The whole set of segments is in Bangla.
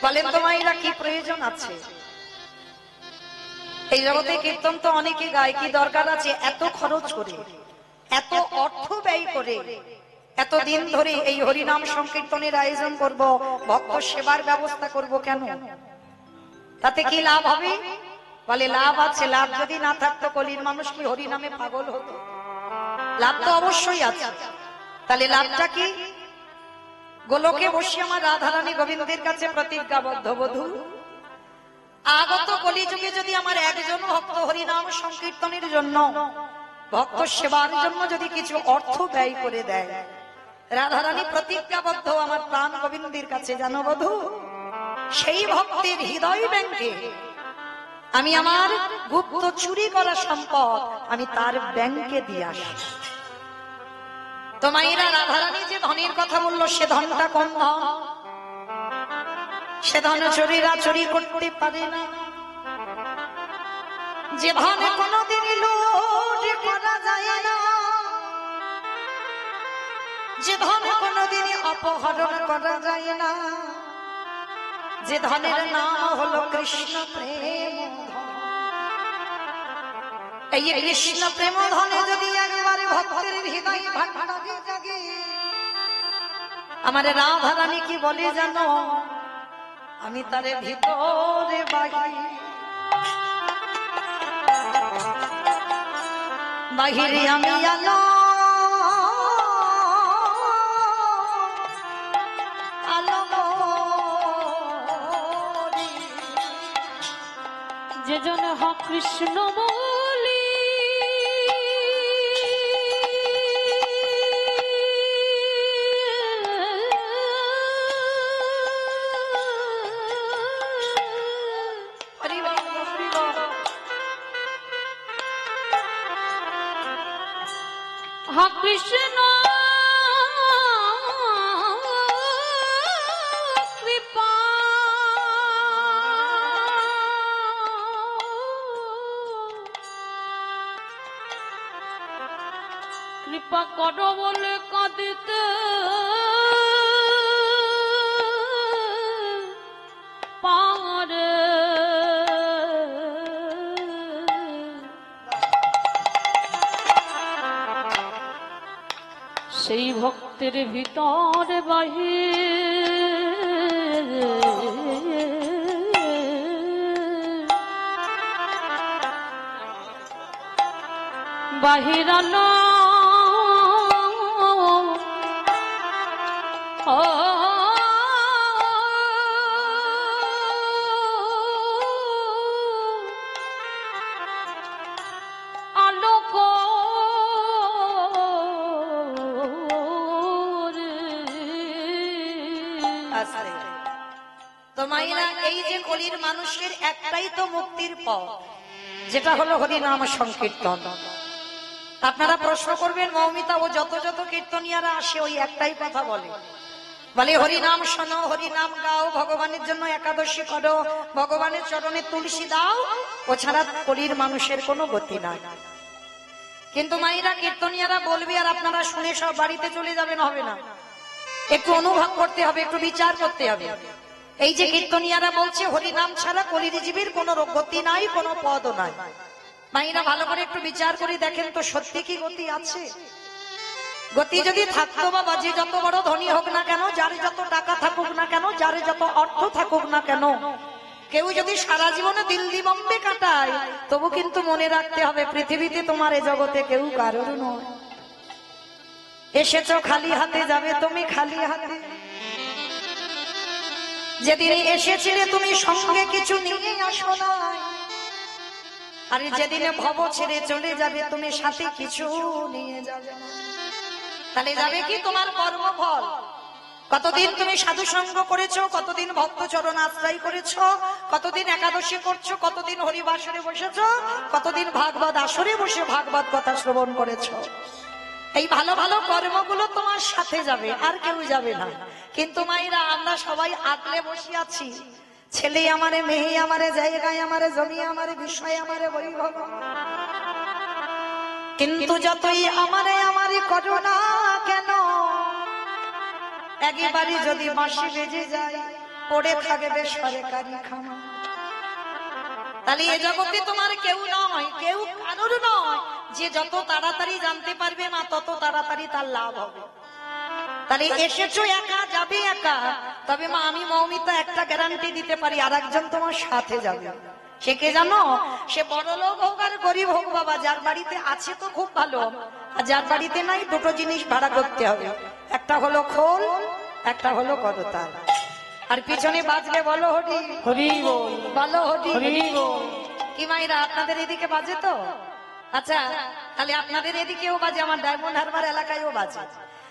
বলেন তো মায়েরা কি প্রয়োজন আছে? এই জগতে কীর্তন তো অনেকে গায়, কি দরকার আছে এত খরচ করে, এত অর্থ ব্যয় করে, এত দিন ধরে এই হরিনাম সংকীর্তনের আয়োজন করব, ভক্ত সেবার ব্যবস্থা করব, কেন? তাতে কি লাভ হবে? বলে লাভ আছে। লাভ যদি না থাকতো কলির মানুষ কি হরিনামে পাগল হতো? লাভ তো অবশ্যই আছে। তাহলে লাভটা কি? গোলকে বসে আমার রাধারানী গোবিন্দের কাছে প্রতিজ্ঞাবদ্ধ, বধূ আগত কলিযুগে যদি আমার একজন ভক্ত হরিনাম সংকীর্তনের জন্য, ভক্ত সেবার জন্য যদি কিছু অর্থ ব্যয় করে দেয়, রাধারানী প্রতিজ্ঞাবদ্ধ আমার প্রাণ গোবিন্দের কাছে, জানো বধূ, সেই ভক্তের হৃদয় ব্যাংকে আমি আমার গুপ্ত চুরি করা সম্পদ আমি তার ব্যাংকে দিয়ে আসি। তো মায়েরা, রাধারানী যে ধনের কথা বললো, সে ধনটা কোন ধন? সে ধন চোরেরা চুরি করতে পারে না, যে ধনে কোনদিন লুট করা যায় না, যে ধনে কোনদিন অপহরণ করা যায় না, যে ধনের নাম হলো কৃষ্ণ প্রেম। এই কৃষ্ণ প্রেম ধনে যদি একবারে ভক্তের হৃদয়ে ভান্ডারে জাগে, আমার রাধারানী কি বলে জানো? আমি তারে ভিতরে বাহিরে আমি আলো যে জন হ কৃষ্ণ বলি, হ কৃষ্ণ কৃপা কৃপা করো বলে কাঁদিতে পারে, সেই ভক্তের ভিতরে বাহিরানো আলোক। তো মায়েরা, এই যে কলির মানুষের একটাই তো মুক্তির পথ, যেটা হলো হরিনাম সংকীর্তন। আপনারা প্রশ্ন করবেন, মৌমিতা, ও যত যত কীর্তনিয়ারা আসে ওই একটাই কথা বলে, বলে হরিনাম শোনো, হরিনাম গাও, ভগবানের জন্য একাদশী করো, ভগবানের চরণে তুলসী দাও, ও ছাড়া কলির মানুষের কোনো গতি নাই। কিন্তু মায়েরা, কীর্তনিয়ারা বলবে আর আপনারা শুনে সব বাড়িতে চলে যাবেন, হবে না। একটু অনুভব করতে হবে, একটু বিচার করতে হবে। এই যে কীর্তনিয়ারা বলছে হরিনাম ছাড়া কলির জীবের কোনো গতি নাই, কোনো পদও নাই, মায়েরা ভালো করে একটু বিচার করে দেখেন তো সত্যি কি গতি আছে? গতি যদি থাকতো, বাবা, যে যত বড় ধনী হোক না কেন, যার যত টাকা থাকুক না কেন, যার যত অর্থ থাকুক না কেন, কেউ যদি সারা জীবনে দিল্লি বম্বে কাটায়, তবু কিন্তু মনে রাখতে হবে পৃথিবীতে তোমার এ জগতে কেউ কারোর নয়। এসেছো খালি হাতে, যাবে তুমি খালি হাতে। যেদিন এসেছিলে তুমি সঙ্গে কিছু নিয়ে আসো না, আর যেদিনে ভব ছেড়ে চলে যাবে তুমি সাথে কিছু নিয়ে যাবে না। তাহলে যাবে কি তোমার কর্মফল? কতদিন তুমি সাধু সঙ্গ করেছো, কতদিন ভক্ত চরণ আশ্রয় করেছো, কতদিন একাদশী করছো, কতদিন হরিবাসরে বসেছো, কতদিন ভাগবত আসরে বসে ভাগবত কথা শ্রবণ করেছো। এই ভালো ভালো কর্মগুলো তোমার সাথে যাবে, আর কেউ যাবে না। কিন্তু মায়েরা, আমরা সবাই আগলে বসে আছি, ছেলে আমারে, মেয়ে আমারে, জায়গায় আমারে, জমি আমারে, বিষয় আমারে, বৈভব। কিন্তু যতই আমারে আমারে করো না কেন, একবারই যদি বাঁশি বেজে যায়, পড়ে থাকবে সরকারি খামা। তাহলে এ জগতে তোমার কেউ নয়, কেউ কারোর নয়, যে যত তাড়াতাড়ি জানতে পারবে না তত তাড়াতাড়ি তার লাভ হবে। তাহলে এসেছো একা, যাবে একা, তবে মা আমি মৌমিতা একটা গ্যারান্টি দিতে পারি, আর একজন তোমার সাথে যাবে। সে কে জানো? সে বড় লোক হোক আর গরিব হোক বাবা, যার বাড়িতে আছে তো খুব ভালো, আর যার বাড়িতে নাই দুটো জিনিস ভাড়া করতে হবে, একটা হলো খোল, একটা হলো করতাল। আর পিছনে বাজলে বলো হরি হরি বল, বলো হরি হরি বল। কি মাইরা আপনাদের এদিকে বাজে তো? আচ্ছা, তাহলে আপনাদের এদিকেও বাজে, আমার ডায়মন্ড হারবার এলাকায়ও বাজে।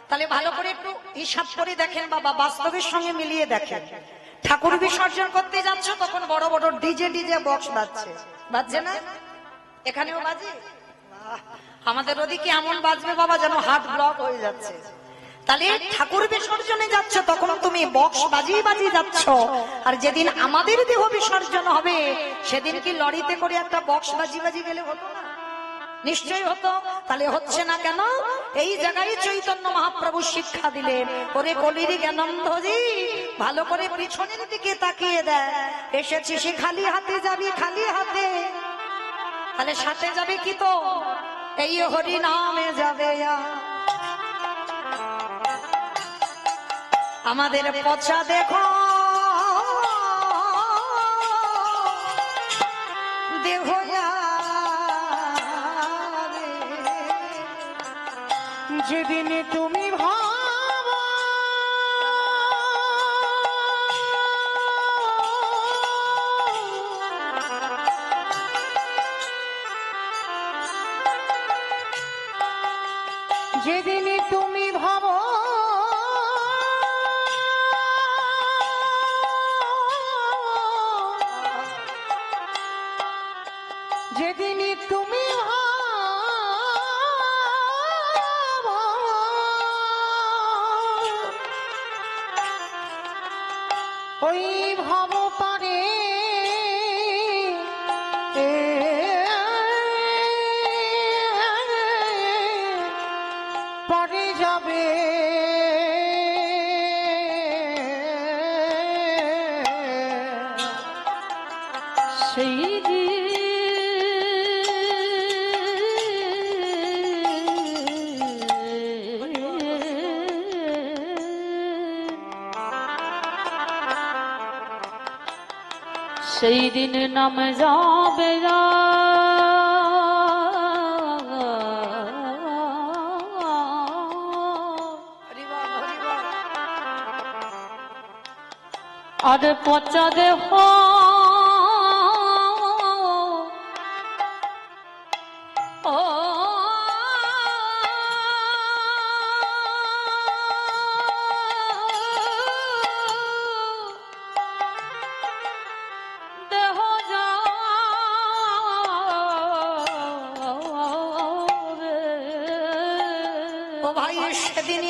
তাহলে ভালো করে একটু হিসাব করে দেখেন বাবা, বাস্তবের সঙ্গে মিলিয়ে দেখেন। ঠাকুর বিসর্জন করতে যাচ্ছ তখন বড় বড় ডিজে বক্স বাজছে, বাজছে না? এখানেও বাজে। বাহ, আমাদের ওদিকে এমন বাজবে বাবা যেন হাত ব্লক হয়ে যাচ্ছে। তাহলে ঠাকুর বিসর্জনে যাচ্ছ তখন তুমি বক্স বাজিয়ে বাজিয়ে যাচ্ছ, আর যেদিন আমাদের দেহ বিসর্জন হবে সেদিন কি লরিতে করে একটা বক্স বাজিয়ে বাজিয়ে গেলে হতো না? নিশ্চয়ই হতো। তাহলে হচ্ছে না কেন? এই জায়গায় চৈতন্য মহাপ্রভু শিক্ষা দিলেন, ওরে কলির জ্ঞানন্ধজি ভালো করে পিছনের দিকে তাকিয়ে দেয়, এসেছিস খালি হাতে যাবি খালি হাতে, তাহলে সাথে যাবে কি? তো এই হরি নামে যাবে। আমাদের পচা দেখো দেহ যেদিন তুমি ভাবো যেদিন তুমি ভাবো যেদিন তুমি ওই ভাব পারে পরে যাবে সেই সেই দিন নাম যাবে আর পচা দেহ সেদিন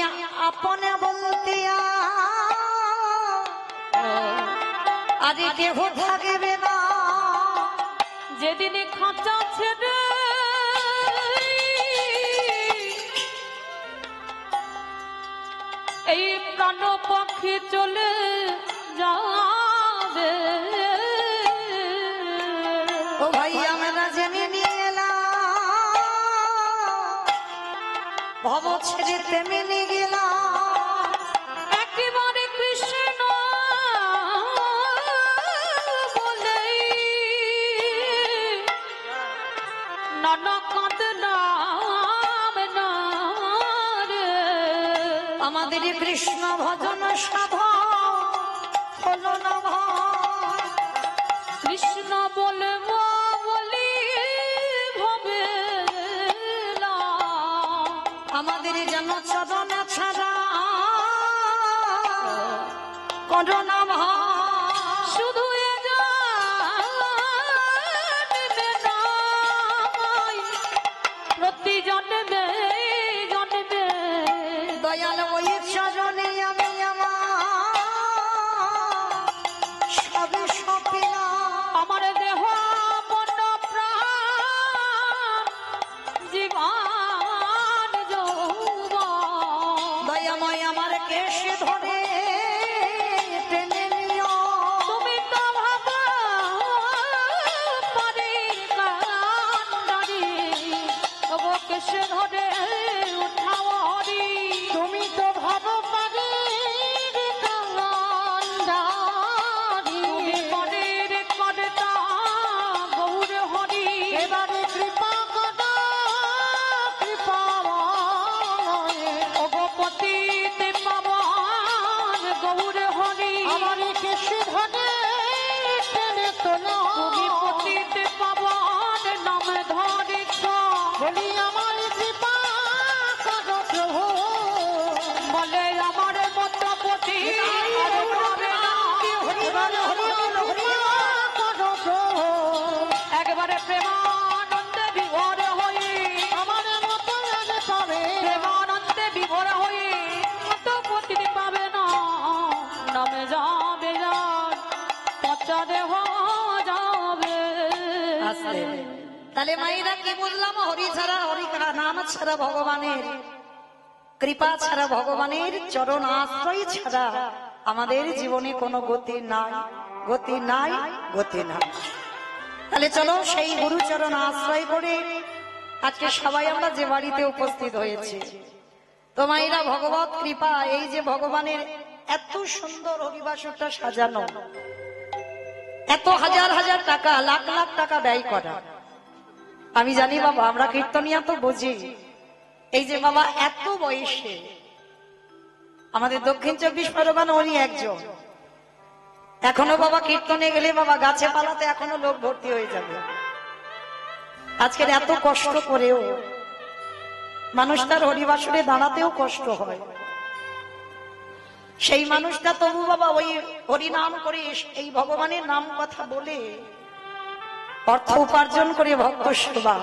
আপনে বলতে আজ দেহ থাকবে না, যেদিন খাঁচা ছেড়ে এই প্রাণ পাখি চলে যাবে। ও ভাই আমরা জেনে নিয়ে এলাম, ভব ছেড়ে তেমনি গেলাম, একেবারে কৃষ্ণ বলে নানা কাঁদলাম না রে। আমাদের কৃষ্ণ ভজন সাধন হলো না ভাই, কৃষ্ণ বলবো বলি ভবে আমাদের যেন চরণ ছাড়া করো না ভাই, শুধু প্রতি জন্মে জন্মে দয়াল ওই চরণে আমি আমার সবে সপিলাম, আমার দেহ মন প্রাণ জীবন যৌবন দয়াময় আমার কেশ ধরে টেনে নিও, বলি আমার কৃপা করো প্রভু, বলে আমার মতপতি করো প্রভু, একবারে প্রেমানন্দে বিভোর হই, আমার মতো আগে পাবে প্রেমানন্দে বিভোর হই, মতপতি পাবে না, নামে যাবে যার পচা দেহ যাবে। আসলে তাহলে মায়েরা কি বুঝলাম? হরি ছাড়া, হরি নাম ছাড়া, ভগবানের কৃপা ছাড়া, ভগবানের চরণ আশ্রয় ছাড়া আমাদের জীবনে কোনো গতি নাই, গতি নাই, গতি নাই। তাহলে চলো সেই গুরুচরণ আশ্রয় করে আজকে সবাই আমরা যে বাড়িতে উপস্থিত হয়েছে, তো মায়েরা ভগবত কৃপা, এই যে ভগবানের এত সুন্দর হরিবাসরটা সাজানো, এত হাজার হাজার টাকা, লাখ লাখ টাকা ব্যয় করা, আমি জানি বাবা, আমরা কীর্তনিয়া তো বুঝি। এই যে বাবা এত বয়সে আমাদের দক্ষিণ 24 পরগনা উনি একজন, এখনো বাবা কীর্তনে গেলে বাবা গাছে পালাতে এখনো লোক ভর্তি হয়ে যাবে। আজকের এত কষ্ট করেও মানুষ তার হরিবাসরে দাঁড়াতেও কষ্ট হয়, সেই মানুষটা তবু বাবা ওই হরিনাম করে, এই ভগবানের নাম কথা বলে অর্থ উপার্জন করে ভক্ত সেবা,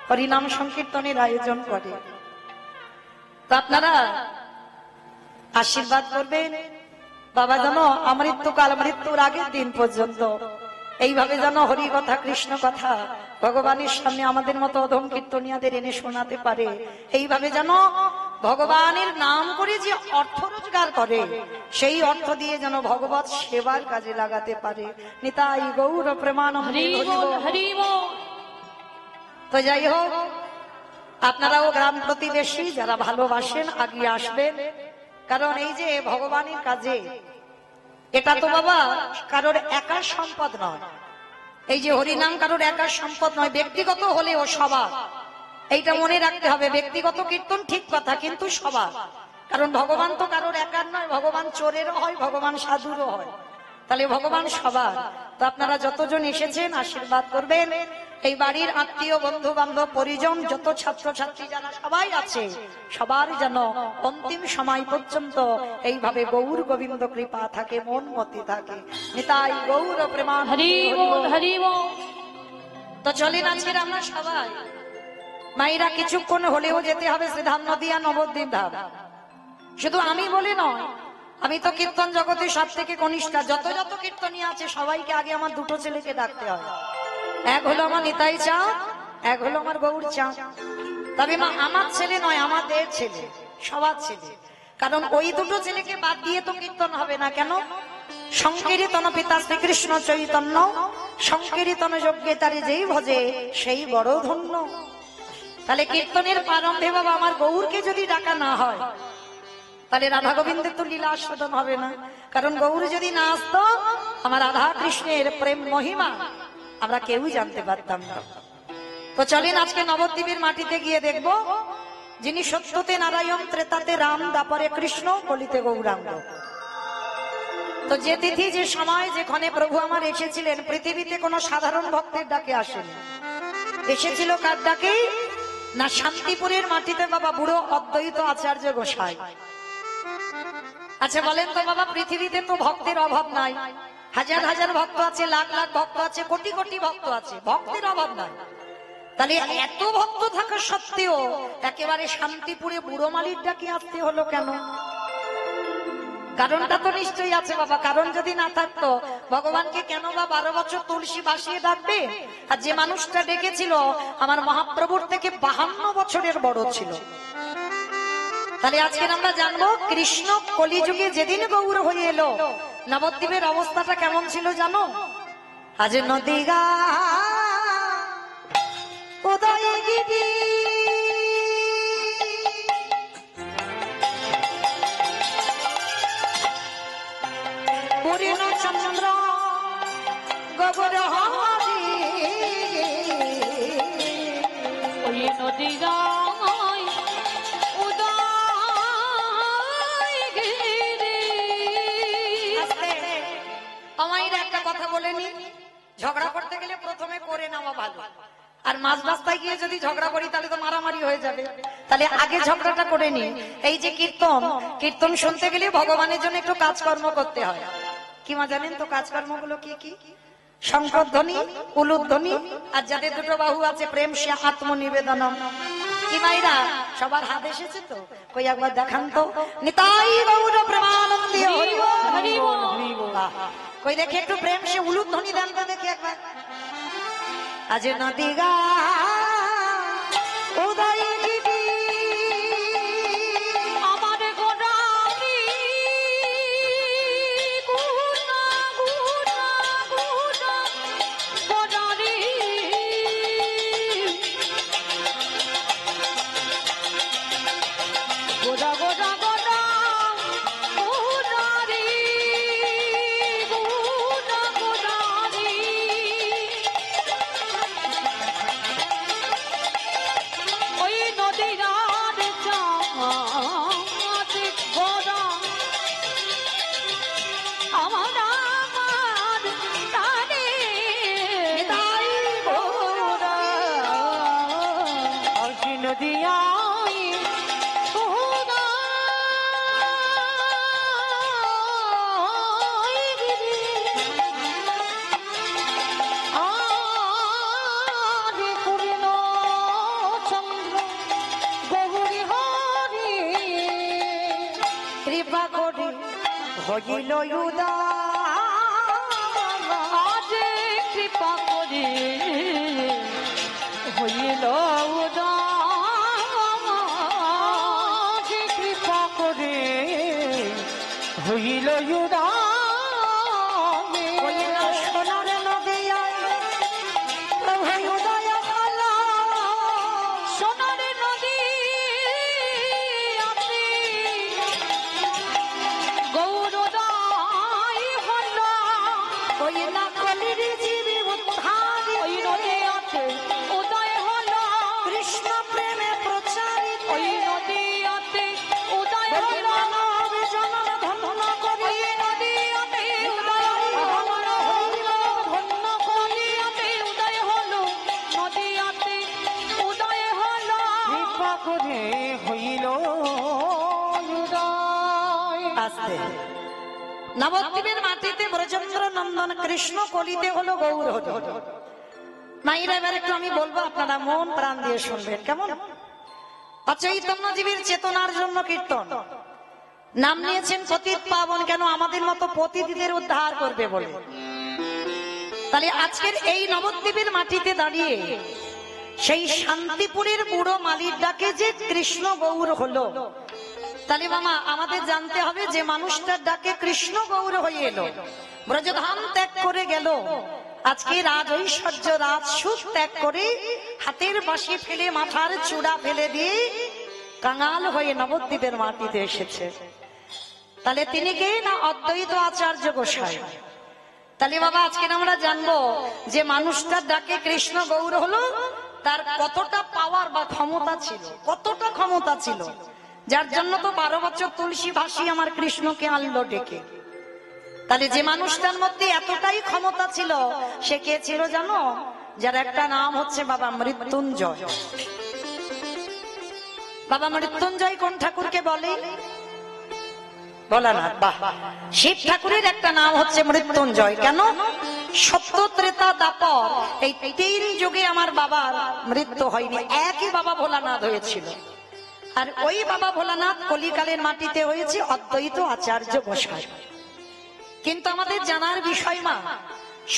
হরিনাম সংকীর্তনের আয়োজন করে। তো আপনারা আশীর্বাদ করবেন বাবা, যেন আমৃত্যুকাল, মৃত্যুর আগের দিন পর্যন্ত এইভাবে যেন হরি কথা, কৃষ্ণ কথা ভগবানের সামনে আমাদের মতো অধম কীর্তনিয়াদের এনে শোনাতে পারে। এইভাবে যেন ভগবানের নাম করে যে অর্থ রোজগার করে, সেই অর্থ দিয়ে যেন ভগবত সেবার কাজে লাগাতে পারে। নিতাই গৌর প্রেমানন্দে। হরি বল, হরি বল। তো যাই হোক, আপনারাও গ্রাম প্রতিবেশী যারা ভালোবাসেন আগিয়ে আসবেন, কারণ এই যে ভগবানের কাজে, এটা তো বাবা কারোর একার সম্পদ নয়। এই যে হরিনাম কারোর একার সম্পদ নয়, ব্যক্তিগত হলেও সবার, এইটা মনে রাখতে হবে। ব্যক্তিগত কীর্তন ঠিক কথা, কিন্তু সবার, কারণ ভগবান তো কারোর একার নয়, ভগবান চোরেরও হয়, ভগবান সাধুরও হয়, তাহলে ভগবান সবার। তো আপনারা যতজন এসেছেন আশীর্বাদ করবেন, এই বাড়ির আত্মীয়, বন্ধু বান্ধব, পরিজন, যত ছাত্রছাত্রী যারা সবাই আছে, সবার যেন অন্তিম সময় পর্যন্ত এইভাবে গৌর গোবিন্দ কৃপা থাকে, মন মতি থাকে। নিতাই গৌর প্রেমান। হরি বল, হরি বল। তো চলেন আজকের আমরা সবাই মায়েরা কিছুক্ষণ হলেও যেতে হবে শ্রীধাম নদিয়া নবদ্বীপ ধাম। শুধু আমি বলে নয়, আমি তো কীর্তন জগতে সব থেকে কনিষ্ঠা। যত যত কীর্তনী আছে সবাইকে আগে আমার দুটো ছেলেকে ডাকতে হয়, এক হলো আমার নিতাই চাঁদ, এক হলো আমার গৌর চাঁদ। তবে মা আমার ছেলে নয়, আমাদের ছেলে, সবার ছেলে, কারণ ওই দুটো ছেলেকে বাদ দিয়ে তো কীর্তন হবে না। কেন? সংকীর্তন পিতা শ্রীকৃষ্ণ চৈতন্য, সংকীর্তন যজ্ঞে তারে যেই ভজে সেই বড় ধন্য। তাহলে কীর্তনের প্রারম্ভে বাবা আমার গৌরকে যদি ডাকা না হয়, তাহলে রাধা গোবিন্দের তো লীলা আস্বাদন হবে না। কারণ গৌর যদি না আসতো, আমার রাধা কৃষ্ণের প্রেম মহিমা আমরা কেউই জানতে পারতাম না। তো চলেন আজকে নবদ্বীপের মাটিতে গিয়ে দেখব, যিনি সত্যতে নারায়ণ, ত্রেতাতে রাম, দাপরে কৃষ্ণ, কলিতে গৌরাঙ্গ। তো যে তিথি, যে সময়, যেখানে প্রভু আমার এসেছিলেন, পৃথিবীতে কোনো সাধারণ ভক্তের ডাকে আসেনি, এসেছিল কার ডাকে? না শান্তিপুরের মাটিতে বাবা বুড়ো অদ্বৈত আচার্য গোসাই। আচ্ছা বলেন তো বাবা, পৃথিবীতে তো ভক্তের অভাব নাই, হাজার হাজার ভক্ত আছে, লাখ লাখ ভক্ত আছে, কোটি কোটি ভক্ত আছে, ভক্তের অভাব নাই। তাহলে এত ভক্ত থাকা সত্ত্বেও একেবারে শান্তিপুরে বুড়ো মালির ডাকে আসতে হলো কেন? কারণটা তো নিশ্চয়ই আছে বাবা। কারণ যদি না থাকতো, ভগবানকে কেন বা 12 বছর তুলসী বাসিয়ে ডাকবে? আর যে মানুষটা ডেকেছিল আমার মহাপ্রভুর থেকে 52 বছরের বড় ছিল। তাহলে আজকে আমরা জানবো কৃষ্ণ কলিযুগে যেদিন গৌর হয়ে এলো, নবদ্বীপের অবস্থাটা কেমন ছিল জানো? আজ নদীগা উদয়গিরি পূর্ণ চন্দ্র গগর হরি, ওই নদী গায় উদয়গিরি। আমায় একটা কথা বলে নি, ঝগড়া করতে গেলে প্রথমে করে নেওয়া ভালো। আর মা মাঝ রাস্তায় গিয়ে যদি ঝগড়া করি তাহলে তো মারামারি হয়ে যাবে, তাহলে আগে ঝগড়াটা করে নি। এই যে কীর্তন, কীর্তন শুনতে গেলে ভগবানের জন্য একটু কাজকর্ম করতে হয়। কি মা জানেন তো কাজকর্মগুলো কি কি? শঙ্করধ্বনি, উলুধ্বনি, আর যাদের দুটো বাহু আছে প্রেম সে আত্মনিবেদনম। কি মাইরা সবার হাত এসেছে তো? কই একবার দেখান তো। নিতাই গৌর প্রেমানন্দে হরি বল, হরি বল। বাহ। কই দেখি একটু প্রেম সে উলুধ্বনি দেন তো দেখি একবার। আজ নদী গা উদয় দিবি আমার গোড়ালি গুনা গুনা গুনা গোড়ালি গোড়া গোড়া গোড়া গোড়ালি গুনা গোড়ালি ওই নদীর আর চাঁদে গোড়া আমার আমার তারে নিতাই গৌর অর্জুন দিয়াই গোড়া আরে পূর্ণ চন্দ্র গৌরী হরি কৃপা করি হইল উদার আজ কৃপা করে হইল উদার কৃপা করে হইল হইল সোনার নদিয়ায় প্রভু উদয় হলো। সোনার নদী আছে গৌরদাই হল হইল কলির জীবী উদ্ধারী ওই নদী আছে উদয় হল কৃষ্ণ প্রেমে প্রচারিত ওই নদী আছে উদয় হল জনন ধন্য করি ওই নদী আছে উদয় হল ধন্য করি আছে উদয় হল নদী আছে উদয় হল কৃপা করে হইল উদয়। আসতে নবদ্বীপের মাটিতে ব্রজেন্দ্র নন্দন কৃষ্ণ কলিতে হলো গৌর হলো। মাইরা এবার একটু আমি বলবো, আপনারা মন প্রাণ দিয়ে শুনবেন কেমন। অচৈতন্য জীবের চেতনার জন্য কীর্তন নাম নিয়েছেন পতিত পাবন, কেন আমাদের মতো পতিতদের উদ্ধার করবে বলে। তাহলে আজকের এই নবদ্বীপের মাটিতে দাঁড়িয়ে সেই শান্তিপুরের বুড়ো মালির ডাকে যে কৃষ্ণ গৌর হলো, তাহলে মামা আমাদের জানতে হবে যে মানুষটার ডাকে কৃষ্ণ গৌর হয়ে এলো, ব্রজধাম ত্যাগ করে গেল, আজকে রাজ ঐশ্বর্য রাজ সুখ ত্যাগ করে হাতের বাঁশি ফেলে মাথার চূড়া ফেলে দিয়ে কাঙাল হয়ে নবদ্বীপের মাটিতে এসেছে। তাহলে তিনি কে না অদ্বৈত আচার্য গোসাই। তাহলে বাবা আজকে আমরা জানবো যে মানুষটার ডাকে কৃষ্ণ গৌর হলো, তার কতটা পাওয়ার বা ক্ষমতা ছিল, কতটা ক্ষমতা ছিল, যার জন্য তো 12 বছর তুলসী ভাসি আমার কৃষ্ণকে আনলো ডেকে। তাহলে যে মানুষটার মধ্যে এতটাই ক্ষমতা ছিল সে কে ছিল জানো? যার একটা নাম হচ্ছে বাবা মৃত্যুঞ্জয়। বাবা মৃত্যুঞ্জয় কোন ঠাকুরকে বলে? বলা না, বাহ, শিব ঠাকুরের একটা নাম হচ্ছে মৃত্যুঞ্জয়। কেন? সত্য ত্রেতা দাপর এই 3 যুগে আমার বাবার মৃত্যু হয়নি, একই বাবা ভোলানাথ হয়েছিল। আর ওই বাবা ভোলানাথ কলিকালের মাটিতে হয়েছে অদ্বৈত আচার্য গোসাই। কিন্তু আমাদের জানার বিষয় মা,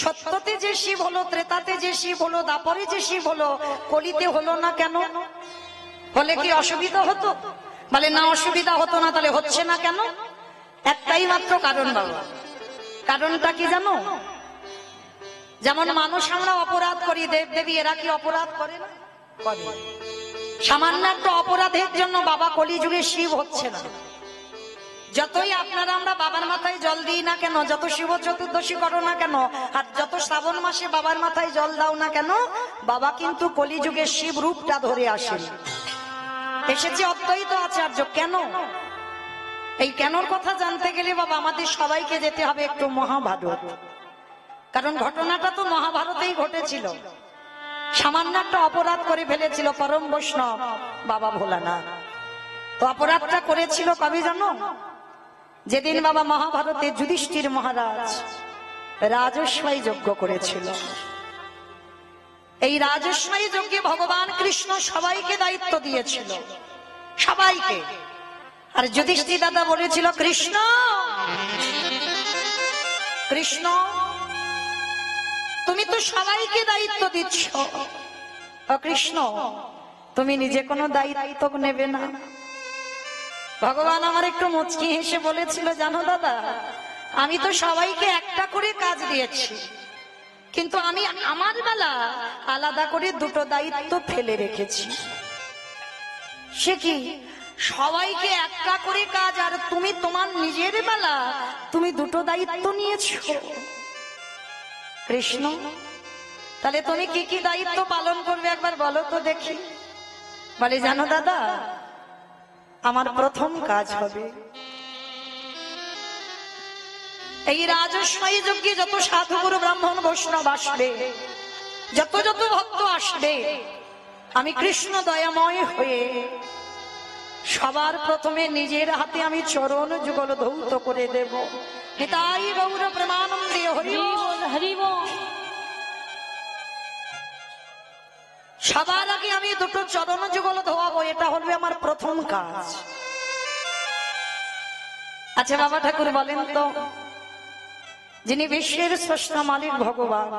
সত্যতে যে শিব হলো, ত্রেতাতে যে শিব হলো, দাপরে যে শিব হলো, কলিতে হলো না কেন? হলে কি অসুবিধা হতো? বলে না, অসুবিধা হতো না। তাহলে হচ্ছে না কেন? একটাই মাত্র কারণ বাবা। কারণটা কি জানো? যেমন মানুষ আমরা অপরাধ করি, দেব দেবী এরা কি অপরাধ করে না? করে। সামান্য একটা অপরাধের জন্য বাবা কলিযুগে শিব হচ্ছে না। যতই আপনারা আমরা বাবার মাথায় জল দিই না কেন, যত শিব চতুর্দশী করো না কেন, আর যত শ্রাবণ মাসে বাবার মাথায় জল দাও না কেন, বাবা কিন্তু কলিযুগে শিব রূপটা ধরে আসেন। এসেছে অদ্বৈত আচার্য। কেন? এই কেনর কথা জানতে গেলে বাবা আমাদের সবাইকে যেতে হবে একটু মহাভারত, কারণ ঘটনাটা তো মহাভারতেই ঘটেছিল। সামান্য একটা অপরাধ করে ফেলেছিল পরম বৈষ্ণব বাবা ভোলানাথ। তো অপরাধটা করেছিল কবে জানো? যেদিন বাবা মহাভারতে যুধিষ্ঠির মহারাজ রাজস্বাই যজ্ঞ করেছিল। এই রাজস্বাই যজ্ঞে ভগবান কৃষ্ণ সবাইকে দায়িত্ব দিয়েছিল, সবাইকে। আর যুধিষ্ঠির দাদা বলেছিল, কৃষ্ণ কৃষ্ণ তুমি তো সবাইকে দায়িত্ব দিচ্ছ, কৃষ্ণ তুমি নিজে কোনো দায়িত্ব নেবে না? ভগবান আমার একটু মুচকি হেসে বলেছিল, জানো দাদা, আমি তো সবাইকে একটা করে কাজ দিয়েছি, কিন্তু আমি আমার বেলা আলাদা করে দুটো দায়িত্ব ফেলে রেখেছি। সে কি? সবাইকে একটা করে কাজ, আর তুমি তোমার নিজের বেলা তুমি দুটো দায়িত্ব নিয়েছো। কৃষ্ণ তাহলে তুমি কি কি দায়িত্ব পালন করবে একবার বলো তো দেখি। বলে, জানো দাদা, আমার প্রথম কাজ হবে এই রাজস্বাই যজ্ঞে যত সাধুগুরু ব্রাহ্মণ বৈষ্ণব আসবে, যত যত ভক্ত আসবে, আমি কৃষ্ণ দয়াময় হয়ে সবার প্রথমে নিজের হাতে আমি চরণ যুগল ধৌত করে দেব। নিতাই গৌর প্রেমানন্দে হরি বল, হরি বল। সবার আগে আমি দুটো চরণ যুগল ধোয়াবো, এটা হলো আমার প্রথম কাজ। আচ্ছা বাবা ঠাকুর বলেন তো, যিনি বিশ্বের স্রষ্টা মালিক ভগবান,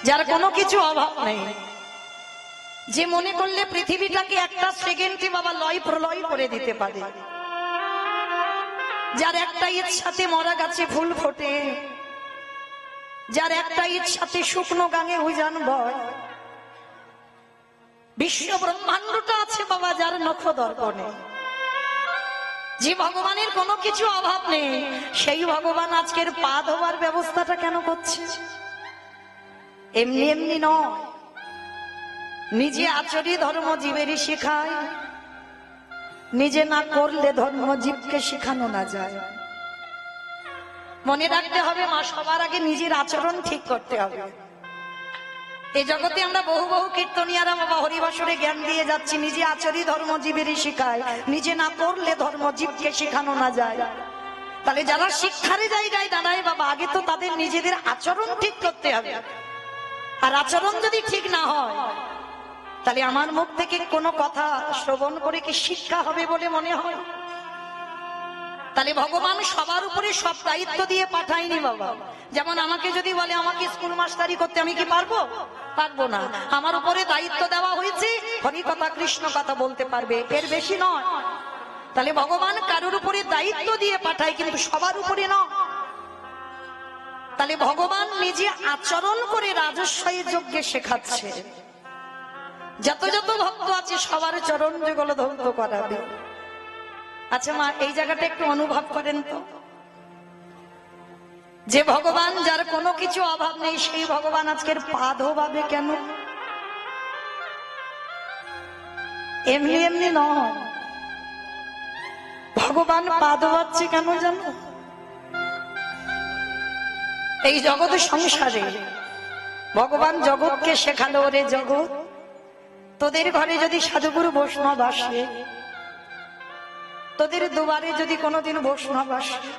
যার কোনো কিছু অভাব নেই, যে মনে করলে পৃথিবীটাকে একটা সেকেন্ডে বাবা লয় প্রলয় করে দিতে পারে, যার একটা ইচ্ছাতে মরা গাছে ফুল ফোটে, যার একটা ইচ্ছাতে শুকনো গাঙে উজান বয়, বিশ্ব ব্রহ্মাণ্ডটা আছে বাবা যার নখ দর্পণে, যে ভগবানের কোনো কিছু অভাব নেই, সেই ভগবান আজকের পা ধোয়ার ব্যবস্থাটা কেন করছে? এমনি এমনি নয়, নিজে আচরি ধর্ম জীবেরই শেখায়, নিজে না করলে ধর্ম জীবকে শেখানো না যায়। মনে রাখতে হবে মা, সবার আগে নিজের আচরণ ঠিক করতে হবে। এই জগতে আমরা বহু বহু কীর্তনিয়ারা বাবা হরিবাসরে জ্ঞান দিয়ে যাচ্ছি, নিজে আচরি ধর্ম জীবেরই শেখায়, নিজে না করলে ধর্ম জীবকে শেখানো না যায়। তাহলে যারা শিক্ষার জায়গায় দাঁড়ায় বাবা, আগে তো তাদের নিজেদের আচরণ ঠিক করতে হবে। আর আচরণ যদি ঠিক না হয়, তাহলে আমার মুখ থেকে কোনো কথা শ্রবণ করে কি শিক্ষা হবে বলে মনে হয়? তাহলে ভগবান সবার উপরে সব দায়িত্ব দিয়ে পাঠায়নি বাবা। যেমন আমাকে যদি বলে আমাকে স্কুল মাস্টারি করতে, আমি কি পারবো? পারবো না। আমার উপরে দায়িত্ব দেওয়া হয়েছে হরি কথা কৃষ্ণ কথা বলতে পারবে, এর বেশি নয়। তাহলে ভগবান কারোর উপরে দায়িত্ব দিয়ে পাঠায়, কিন্তু সবার উপরে নয়। তাহলে ভগবান নিজে আচরণ করে রাজস্বাই যজ্ঞে শেখাচ্ছে, যত যত ভক্ত আছে সবার চরণ যুগল ধৌত করাবে। আচ্ছা মা, এই জায়গাটা একটু অনুভব করেন তো, যে ভগবান যার কোনো কিছু অভাব নেই, সেই ভগবান আজকের পা ধোবাবে কেন? এমনি এমনি নয়, ভগবান পা ধোয়াচ্ছে কেন জানো? এই জগৎ সংসারে ভগবান জগৎকে শেখালো, রে জগৎ, তোদের ঘরে যদি সাধুগুরু বৈষ্ণব আসে, তোদের দুবারে যদি কোনোদিন বৈষ্ণব আসে,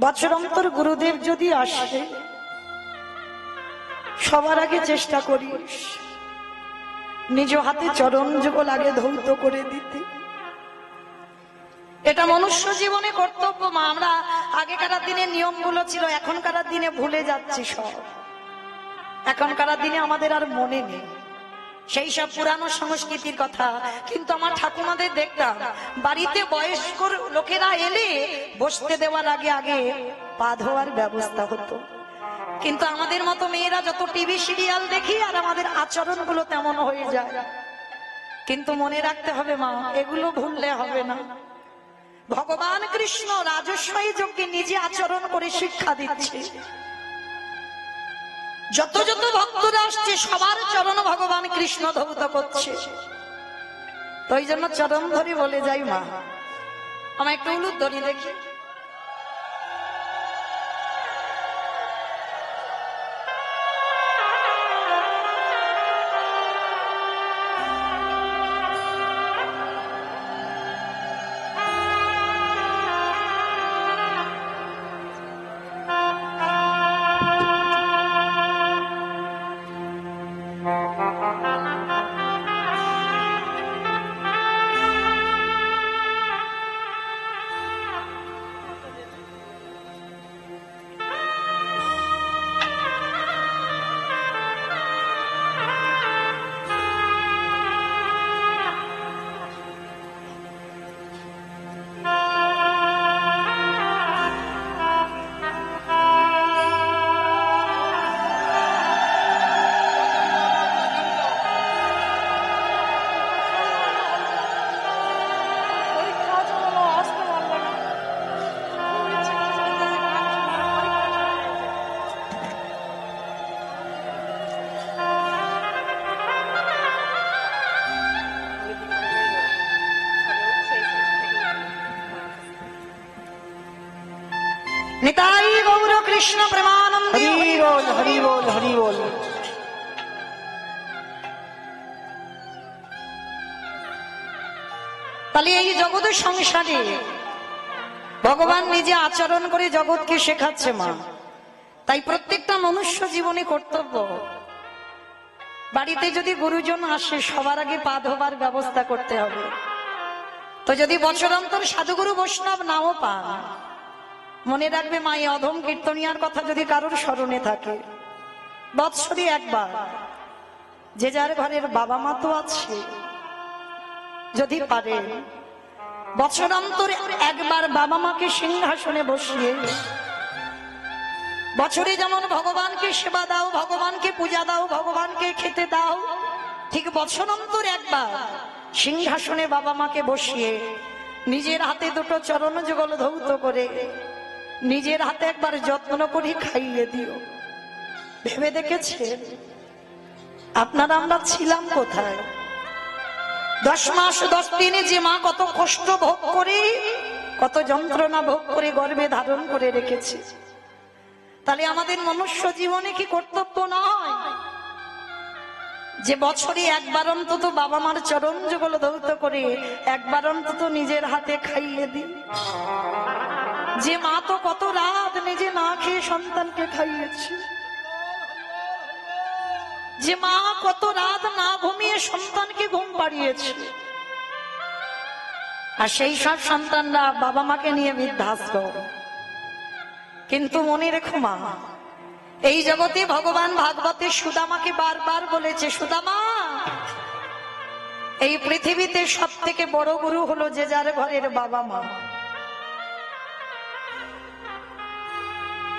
বৎসরন্তর গুরুদেব যদি আসে, সবার আগে চেষ্টা করিস নিজ হাতে চরণ যুগল আগে ধৌত করে দিতে। এটা মনুষ্য জীবনে কর্তব্য মা। আমরা আগেকার দিনে নিয়মগুলো ছিল, এখনকার দিনে ভুলে যাচ্ছি সব। এখনকার দিনে আমাদের আর মনে নেই সেই সব পুরানো সংস্কৃতির কথা। কিন্তু আমার ঠাকুমাদের দেখতাম, বাড়িতে বয়স্ক লোকেরা এলে বসতে দেওয়ার আগে আগে পা ধোয়ার ব্যবস্থা হতো। কিন্তু আমাদের মতো মেয়েরা যত টিভি সিরিয়াল দেখি, আর আমাদের আচরণ গুলো তেমন হয়ে যায়। কিন্তু মনে রাখতে হবে মা, এগুলো ভুললে হবে না। ভগবান কৃষ্ণ রাজস্বাই যজ্ঞে নিজে আচরণ করে শিক্ষা দিচ্ছে। যত যত ভক্তরা আসছে সবার চরণ ভগবান কৃষ্ণ ধৌত করছে। তো এই জন্য চরণ ধরি বলে যাই মা, আমার একটু উলুদ ধরি দেখি। নিতাই গৌর কৃষ্ণ প্রেমানন্দে। হরি বল, হরি বল, হরি বল। তাহলে এই জগৎ সংসারে ভগবান নিজে আচরণ করে জগৎকে শেখাচ্ছে মা। তাই প্রত্যেকটা মনুষ্য জীবনে কর্তব্য, বাড়িতে যদি গুরুজন আসে সবার আগে পা ধোবার ব্যবস্থা করতে হবে। তো যদি বছরান্তর সাধুগুরু বৈষ্ণব নাও পান, মনে রাখবে মা এই অধম কীর্তনিয়ার কথা যদি কারোর স্মরণে থাকে, বৎসরে একবার যে যার ঘরের বাবা মা তো আছে, যদি পারে বছরান্তরে একবার বাবা মাকে সিংহাসনে বসিয়ে, বছরে যেমন ভগবানকে সেবা দাও, ভগবানকে পূজা দাও, ভগবানকে খেতে দাও, ঠিক বছরান্তর একবার সিংহাসনে বাবা মাকে বসিয়ে নিজের হাতে দুটো চরণ যুগল ধৌত করে নিজের হাতে একবার যত্ন করে খাইয়ে দিও। ভেবে দেখেছেন আপনারা আমরা ছিলাম কোথায়? 10 মাস 10 দিনে যে মা কত কষ্ট ভোগ করে, কত যন্ত্রণা ভোগ করে গর্ভে ধারণ করে রেখেছে। তাহলে আমাদের মনুষ্য জীবনে কি কর্তব্য নয় যে বছরে একবার অন্তত বাবা মার চরণ যুগল ধৌত করে একবার অন্তত নিজের হাতে খাইয়ে দিই? যে মা তো কত রাত নিজে না খেয়ে সন্তানকে খাইয়েছে, যে মা কত রাত না ঘুমিয়ে সন্তানকে ঘুম পাড়িয়েছে, আর সেই সব সন্তানরা বাবা মাকে নিয়ে বৃদ্ধাশ্র। কিন্তু মনে রেখো মা, এই জগতে ভগবান ভাগবতে সুদামাকে বারবার বলেছে, সুদামা এই পৃথিবীতে সব থেকে বড় গুরু হলো যে যার ঘরের বাবা মা,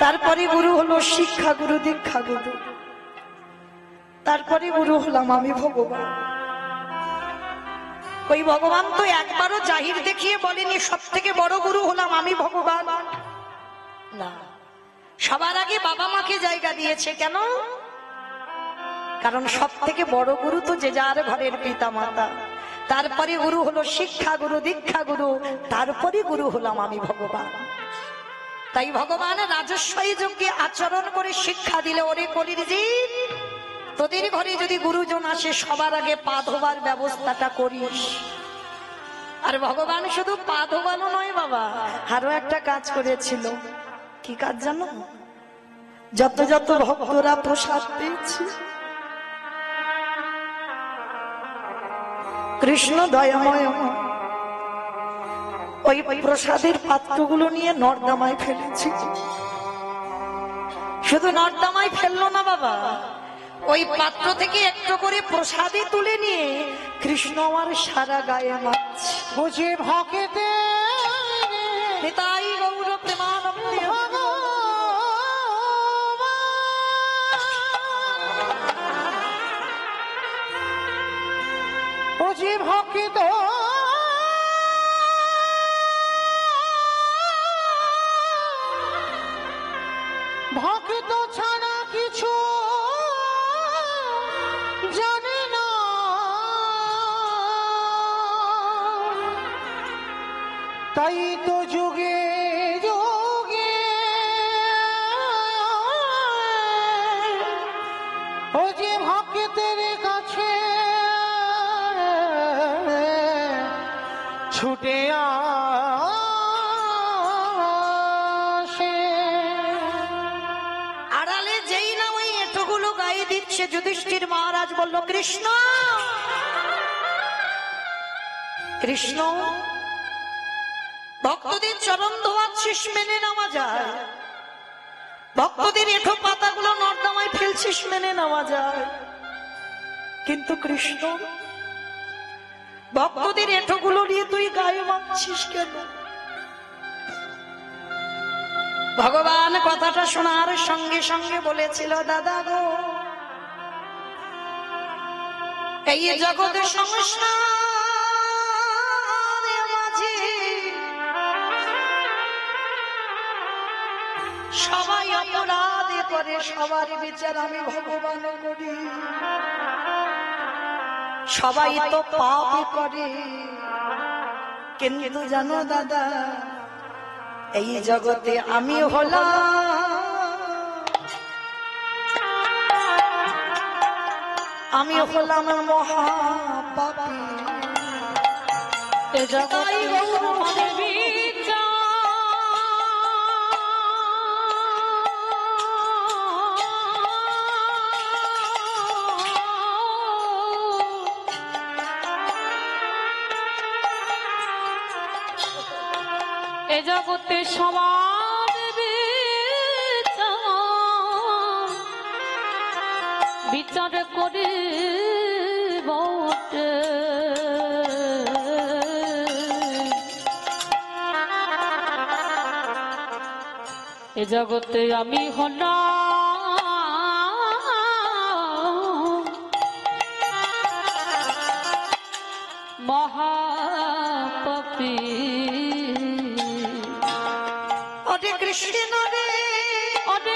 তারপরে গুরু হলো শিক্ষা গুরু, দীক্ষা গুরু, তারপরে গুরু হলাম আমি ভগবান। ওই ভগবান তো একবারও জাহির দেখিয়ে বলেনি সব থেকে বড় গুরু হলাম আমি ভগবান, না। সবার আগে বাবা মাকে জায়গা দিয়েছে। কেন? কারণ সব থেকে বড় গুরু তো যে যার ঘরের পিতা মাতা, তারপরে গুরু হলো শিক্ষা গুরু, দীক্ষা গুরু, তারপরে গুরু হলাম আমি ভগবান। তাই ভগবান রাজস্বী যজ্ঞে আচরণ করে শিক্ষা দিলে, ওরে কলির জীব তোদের ঘরে যদি গুরুজন আসে সবার আগে পা ধোবার ব্যবস্থাটা করিস। আর ভগবান শুধু পা ধোবানো নয় বাবা, আরো একটা কাজ করেছিল। কি কাজ জানো? যত যত ভক্তরা প্রসাদ পেয়েছে, কৃষ্ণ দয়াময় ওই প্রসাদের পাত্রগুলো নিয়ে নর্দমায় ফেলেছে। শুধু নর্দমায় ফেললো না বাবা, ওই পাত্র থেকে একটু করে প্রসাদে তুলে নিয়ে কৃষ্ণ আমার সারা গায়ে মারছে। বুঝে ভকেতে নিতাই গৌর প্রেমানন্দে। বুঝে ভকিত ভকিত ছাড়া কিছু জানে না, তাই তো যুগে যুগে ও যে ভক্তের কাছে ছুটে আসে। আড়ালে যেই না ওই এতগুলো গায়ে দিচ্ছে, যুধিষ্ঠির মহারাজ বলল, কৃষ্ণ কৃষ্ণ ভক্তদের চরণ ধোয়াচ্ছিস, মেনে নেওয়া যায়। ভক্তদের এঠো পাতাগুলো নর্দমায় ফেলছিস, মেনে নেওয়া যায়। কিন্তু কৃষ্ণ ভক্তদের এঠোগুলো নিয়ে তুই গায়ে মারছিস কেন? ভগবান কথাটা শোনার সঙ্গে সঙ্গে বলেছিল, দাদা গো, এই জগৎ সংসারের মাঝে সবাই অপরাধ করে, সবার বিচার আমি ভগবান করি। সবাই তো পাপ করে, কিন্তু জানো দাদা এই জগতে আমি হলাম, আমি হলাম মহাপাপী। এ জগতে সবার বিচার, এ জগতে সবার বিচার করে বটে। এ জগতে আমি হলাম মহাপাপী। হরে কৃষ্ণ রে, হরে